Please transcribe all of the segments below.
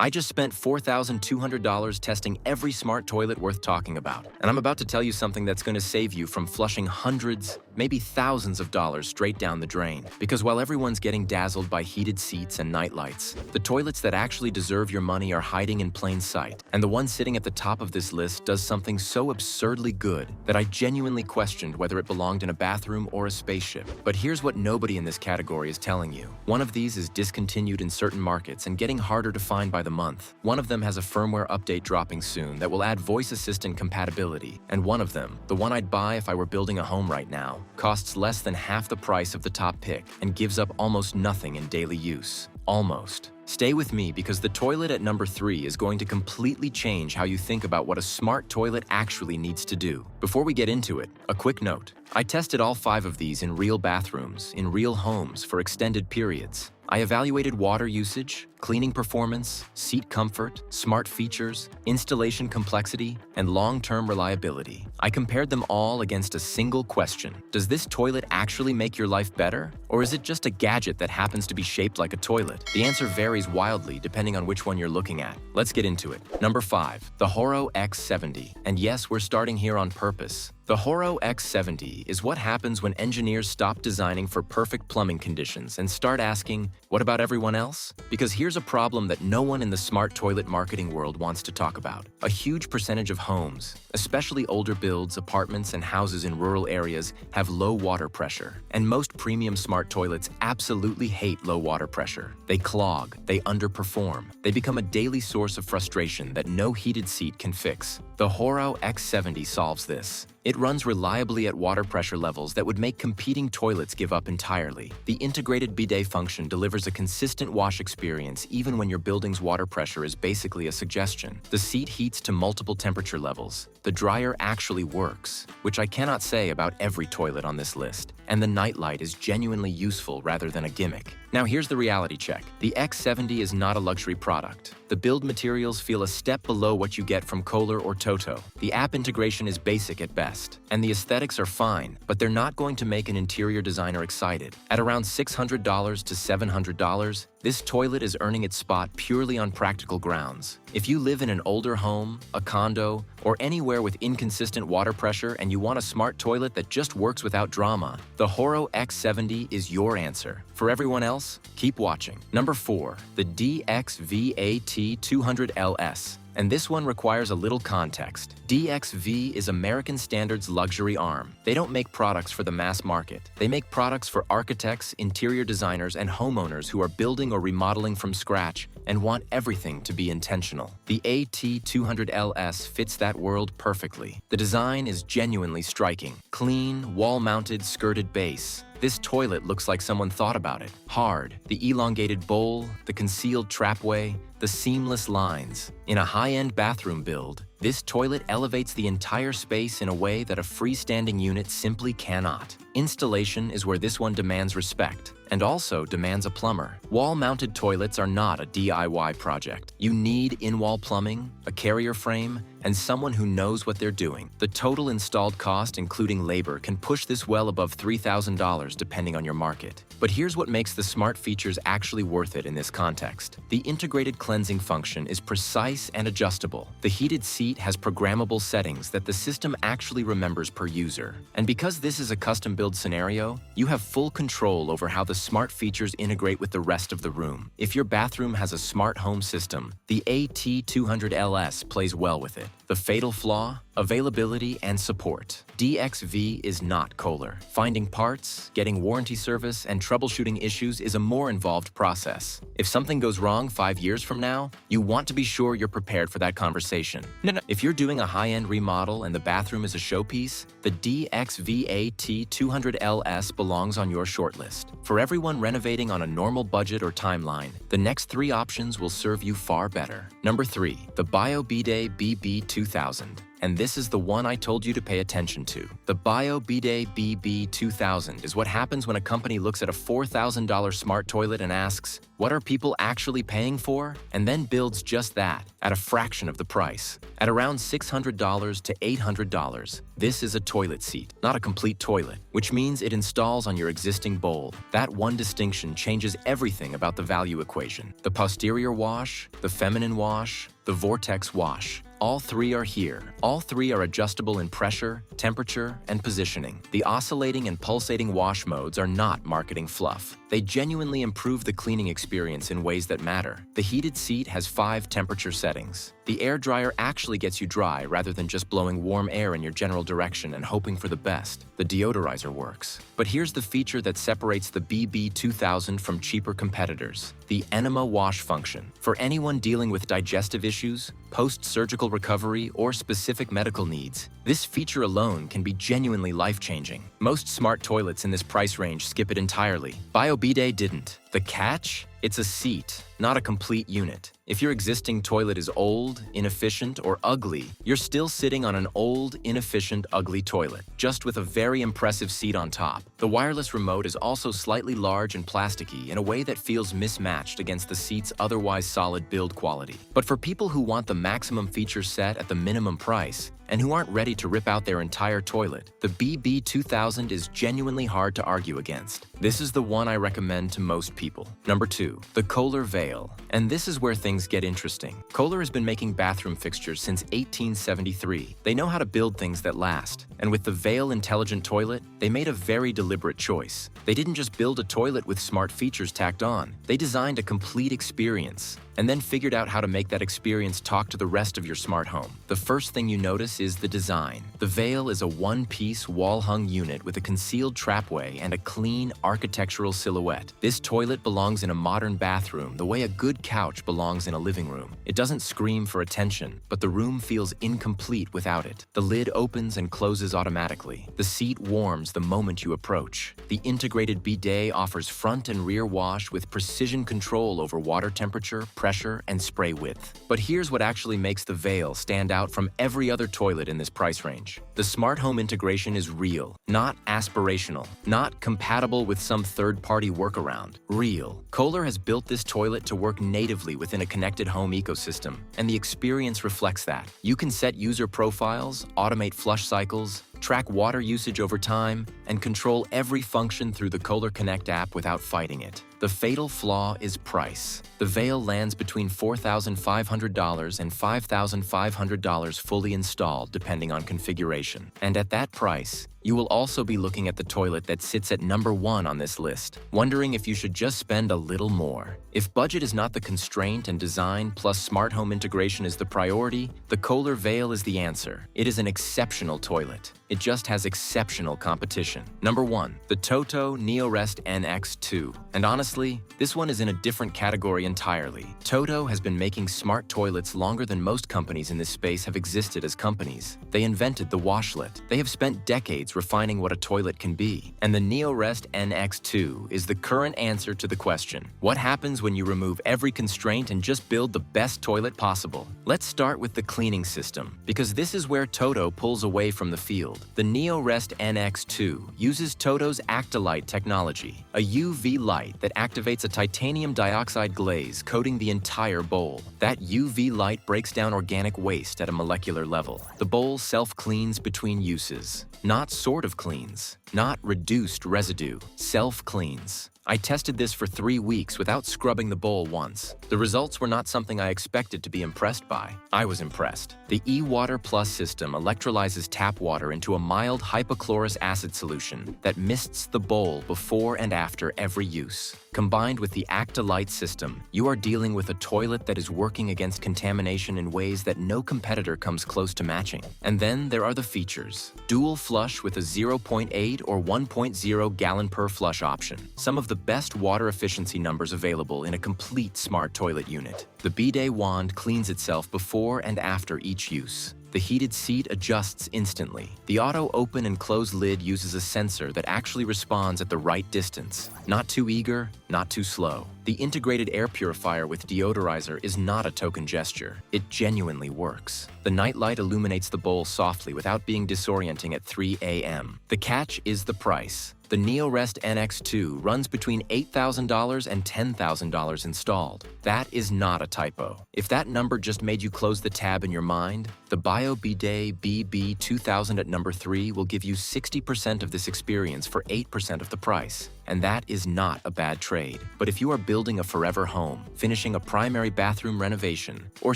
I just spent $4,200 testing every smart toilet worth talking about. And I'm about to tell you something that's going to save you from flushing hundreds, maybe thousands of dollars straight down the drain. Because while everyone's getting dazzled by heated seats and night lights, the toilets that actually deserve your money are hiding in plain sight. And the one sitting at the top of this list does something so absurdly good that I genuinely questioned whether it belonged in a bathroom or a spaceship. But here's what nobody in this category is telling you. One of these is discontinued in certain markets and getting harder to find by the month. One of them has a firmware update dropping soon that will add voice assistant compatibility. And one of them, the one I'd buy if I were building a home right now, costs less than half the price of the top pick and gives up almost nothing in daily use. Almost. Stay with me because the toilet at number 3 is going to completely change how you think about what a smart toilet actually needs to do. Before we get into it, a quick note. I tested all 5 of these in real bathrooms, in real homes for extended periods. I evaluated water usage, cleaning performance, seat comfort, smart features, installation complexity, and long-term reliability. I compared them all against a single question. Does this toilet actually make your life better? Or is it just a gadget that happens to be shaped like a toilet? The answer varies wildly depending on which one you're looking at. Let's get into it. Number 5, the HOROW X70. And yes, we're starting here on purpose. The HOROW X70 is what happens when engineers stop designing for perfect plumbing conditions and start asking, what about everyone else? Because here's a problem that no one in the smart toilet marketing world wants to talk about. A huge percentage of homes, especially older builds, apartments, and houses in rural areas, have low water pressure. And most premium smart toilets absolutely hate low water pressure. They clog, they underperform, they become a daily source of frustration that no heated seat can fix. The HOROW X70 solves this. It runs reliably at water pressure levels that would make competing toilets give up entirely. The integrated bidet function delivers a consistent wash experience even when your building's water pressure is basically a suggestion. The seat heats to multiple temperature levels. The dryer actually works, which I cannot say about every toilet on this list. And the nightlight is genuinely useful rather than a gimmick. Now here's the reality check. The X70 is not a luxury product. The build materials feel a step below what you get from Kohler or TOTO. The app integration is basic at best. And the aesthetics are fine, but they're not going to make an interior designer excited. At around $600 to $700, this toilet is earning its spot purely on practical grounds. If you live in an older home, a condo, or anywhere with inconsistent water pressure and you want a smart toilet that just works without drama, the HOROW X70 is your answer. For everyone else, keep watching. Number 4, the DXVAT200LS. And this one requires a little context. DXV is American Standard's luxury arm. They don't make products for the mass market. They make products for architects, interior designers, and homeowners who are building or remodeling from scratch and want everything to be intentional. The AT200LS fits that world perfectly. The design is genuinely striking. Clean, wall-mounted, skirted base. This toilet looks like someone thought about it. Hard, the elongated bowl, the concealed trapway, the seamless lines. In a high-end bathroom build, this toilet elevates the entire space in a way that a freestanding unit simply cannot. Installation is where this one demands respect, and also demands a plumber. Wall-mounted toilets are not a DIY project. You need in-wall plumbing, a carrier frame, and someone who knows what they're doing. The total installed cost, including labor, can push this well above $3,000 depending on your market. But here's what makes the smart features actually worth it in this context. The integrated cleansing function is precise and adjustable. The heated seat has programmable settings that the system actually remembers per user. And because this is a custom-build scenario, you have full control over how the smart features integrate with the rest of the room. If your bathroom has a smart home system, the AT200LS plays well with it. The fatal flaw? Availability and support. DXV is not Kohler. Finding parts, getting warranty service, and troubleshooting issues is a more involved process. If something goes wrong 5 years from now, you want to be sure you're prepared for that conversation. If you're doing a high-end remodel and the bathroom is a showpiece, the DXVAT200LS belongs on your shortlist. For everyone renovating on a normal budget or timeline, the next 3 options will serve you far better. Number 3, the Bidet BB2000. and this is the one I told you to pay attention to. The Bidet BB2000 is what happens when a company looks at a $4,000 smart toilet and asks, what are people actually paying for? And then builds just that, at a fraction of the price. At around $600 to $800, this is a toilet seat, not a complete toilet, which means it installs on your existing bowl. That one distinction changes everything about the value equation. The posterior wash, the feminine wash, the vortex wash. All three are here. All three are adjustable in pressure, temperature, and positioning. The oscillating and pulsating wash modes are not marketing fluff. They genuinely improve the cleaning experience in ways that matter. The heated seat has 5 temperature settings. The air dryer actually gets you dry rather than just blowing warm air in your general direction and hoping for the best. The deodorizer works. But here's the feature that separates the BB2000 from cheaper competitors: the enema wash function. For anyone dealing with digestive issues, post-surgical recovery, or specific medical needs, this feature alone can be genuinely life-changing. Most smart toilets in this price range skip it entirely. Bidet didn't. The catch? It's a seat, not a complete unit. If your existing toilet is old, inefficient, or ugly, you're still sitting on an old, inefficient, ugly toilet, just with a very impressive seat on top. The wireless remote is also slightly large and plasticky in a way that feels mismatched against the seat's otherwise solid build quality. But for people who want the maximum feature set at the minimum price, and who aren't ready to rip out their entire toilet, the BB2000 is genuinely hard to argue against. This is the one I recommend to most people. Number 2, the Kohler Veil. And this is where things get interesting. Kohler has been making bathroom fixtures since 1873. They know how to build things that last. And with the Veil Intelligent Toilet, they made a very deliberate choice. They didn't just build a toilet with smart features tacked on. They designed a complete experience, and then figured out how to make that experience talk to the rest of your smart home. The first thing you notice is the design. The Veil is a one-piece wall-hung unit with a concealed trapway and a clean architectural silhouette. This toilet belongs in a modern bathroom the way a good couch belongs in a living room. It doesn't scream for attention, but the room feels incomplete without it. The lid opens and closes automatically. The seat warms the moment you approach. The integrated bidet offers front and rear wash with precision control over water temperature, pressure, and spray width. But here's what actually makes the Veil stand out from every other toilet in this price range. The smart home integration is real, not aspirational, not compatible with some third-party workaround. Real. Kohler has built this toilet to work natively within a connected home ecosystem, and the experience reflects that. You can set user profiles, automate flush cycles, track water usage over time, and control every function through the Kohler Connect app without fighting it. The fatal flaw is price. The Veil lands between $4,500 and $5,500 fully installed, depending on configuration. And at that price, you will also be looking at the toilet that sits at number 1 on this list, wondering if you should just spend a little more. If budget is not the constraint and design plus smart home integration is the priority, the Kohler Veil is the answer. It is an exceptional toilet. It just has exceptional competition. Number 1, the TOTO Neorest NX2. And honestly, this one is in a different category entirely. TOTO has been making smart toilets longer than most companies in this space have existed as companies. They invented the washlet. They have spent decades refining what a toilet can be. And the Neorest NX2 is the current answer to the question: what happens when you remove every constraint and just build the best toilet possible? Let's start with the cleaning system, because this is where TOTO pulls away from the field. The Neorest NX2 uses TOTO's Actolite technology, a UV light that activates a titanium dioxide glaze coating the entire bowl. That UV light breaks down organic waste at a molecular level. The bowl self-cleans between uses. Not sort of cleans, not reduced residue, self-cleans. I tested this for 3 weeks without scrubbing the bowl once. The results were not something I expected to be impressed by. I was impressed. The eWater Plus system electrolyzes tap water into a mild hypochlorous acid solution that mists the bowl before and after every use. Combined with the Actolite system, you are dealing with a toilet that is working against contamination in ways that no competitor comes close to matching. And then there are the features. Dual flush with a 0.8 or 1.0 gallon per flush option. Some of the best water efficiency numbers available in a complete smart toilet unit. The bidet wand cleans itself before and after each use. The heated seat adjusts instantly. The auto open and close lid uses a sensor that actually responds at the right distance. Not too eager, not too slow. The integrated air purifier with deodorizer is not a token gesture. It genuinely works. The nightlight illuminates the bowl softly without being disorienting at 3 a.m. The catch is the price. The Neorest NX2 runs between $8,000 and $10,000 installed. That is not a typo. If that number just made you close the tab in your mind, the Bidet BB2000 at number 3 will give you 60% of this experience for 8% of the price. And that is not a bad trade. But if you are building a forever home, finishing a primary bathroom renovation, or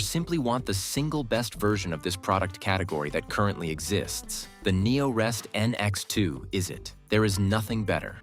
simply want the single best version of this product category that currently exists, the Neorest NX2 is it. There is nothing better.